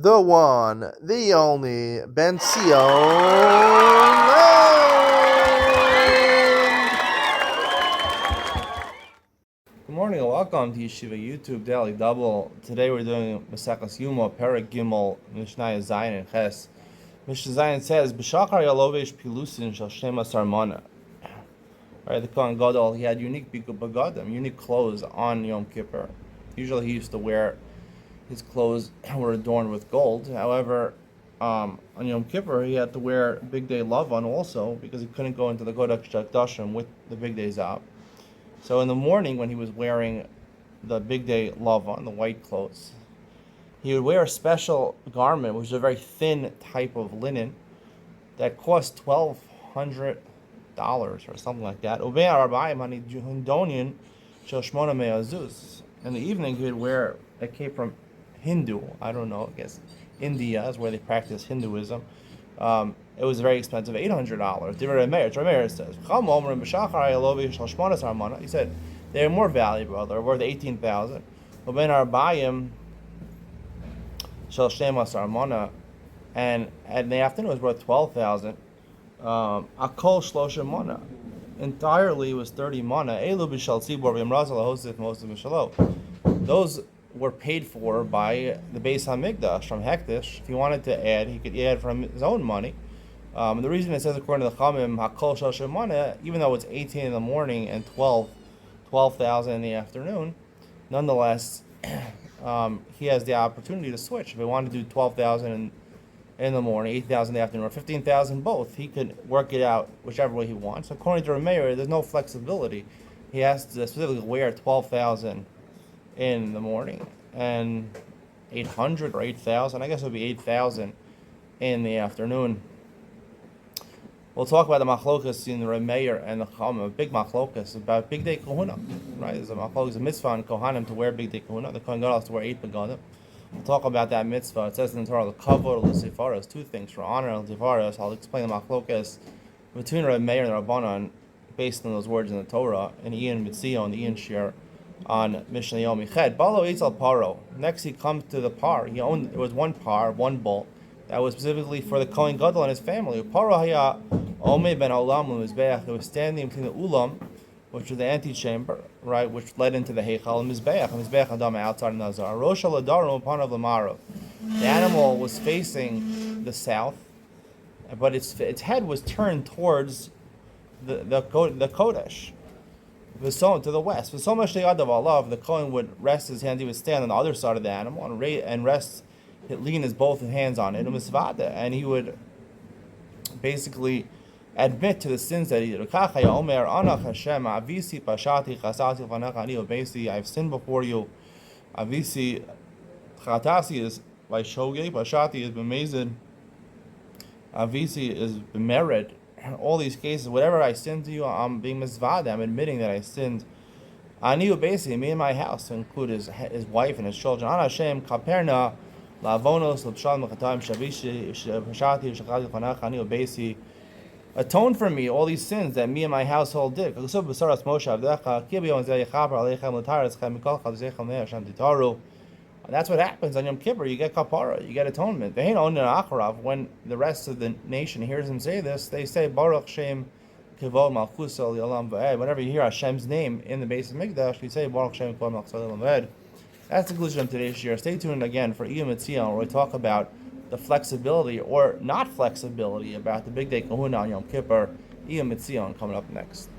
the one, the only, Ben Sion. Good morning and welcome to Yeshiva YouTube Daily Double. Today we're doing Maseches Yoma, Perek Gimel, Mishnah Zayin and Ches. Mishnah Zayin says, "B'shachar yalovesh pilusin shel shema sarmana." Right, the Kohen Gadol, he had unique bagadim, unique clothes on Yom Kippur. Usually he used to wear his clothes were adorned with gold. However, on Yom Kippur, he had to wear Big Day Lavan also because he couldn't go into the Kodesh HaKodashim with the Big Day Zab. So in the morning, when he was wearing the Big Day Lavan, the white clothes, he would wear a special garment, which is a very thin type of linen that cost $1,200 or something like that. In the evening, he would wear a cape from Hindu, I don't know, I guess India is where they practice Hinduism. It was very expensive, $800. Rameir says, he said, they're more valuable, they're worth $18,000. And in the afternoon it was worth $12,000. Akol Shlosha Mana. Entirely was 30 mana. Those were paid for by the Beis HaMikdash from Hektish. If he wanted to add, he could add from his own money. The reason it says according to the Chamim, Hakol Shlosha Mana, even though it's 18 in the morning and 12,000 in the afternoon, nonetheless, he has the opportunity to switch. If he wanted to do 12,000 in the morning, 8,000 in the afternoon, or 15,000 both, he could work it out whichever way he wants. According to Rameir, there's no flexibility. He has to specifically wear 12,000 in the morning and 800 or 8,000. I guess it would be 8,000 in the afternoon. We'll talk about the machlokas in the Rameir and the Chama, a big machlokas about Big Day Kahuna. Right, there's a machlokas, a mitzvah on Kohanim to wear Big Day Kahuna. The Kohen Gadol has to wear 8 begadim. We'll talk about that mitzvah. It says in the Torah, the kavod l'sefaros, two things for honor and sefaros. I'll explain the machlokas between Rameir and Rabbanan based on those words in the Torah, and Ian Mitzio and the Ian Shir on Mishnah Yomi Ched. Balo Eitzel Paro. Next he comes to the par. It was one par, one bull, that was specifically for the Kohen Gadol and his family. Paro haya Omei ben Olam Mizbeach. It was standing between the Ulam, which was the antechamber, right, which led into the Heichal, and Mizbeach Adam outside Nazar. Rosh Aladarim upon of Lamaro. The animal was facing the south, but its head was turned towards the Kodesh. To the west. So much the Kohen would rest his hand, he would stand on the other side of the animal and lean his both hands on it, and he would basically admit to the sins that he did. I've sinned before you. Avisi chatasi is by shogeg, pashati is b'mezid, avisi is b'mered. All these cases, whatever I sinned to you, I'm being mizvada. I'm admitting that I sinned. Ani basically me and my house, to include his wife and his children. Ana Hashem kaperna lavonos l'pshal mechatam shavishi pashati shachati l'fanach ani obesi. Atone for me all these sins that me and my household did. That's what happens on Yom Kippur. You get kapara, you get atonement. When the rest of the nation hears him say this, they say Baruch Shem Kivod Malchus Al Yalam Va'ed. Whenever you hear Hashem's name in the base of Mikdash, you say Baruch Shem Kivod Malchus Al Yalam Va'ed. That's the conclusion of today's shir. Stay tuned again for Iyum Etzion, where we talk about the flexibility or not flexibility about the Big Day Kahuna on Yom Kippur. Iyum Etzion coming up next.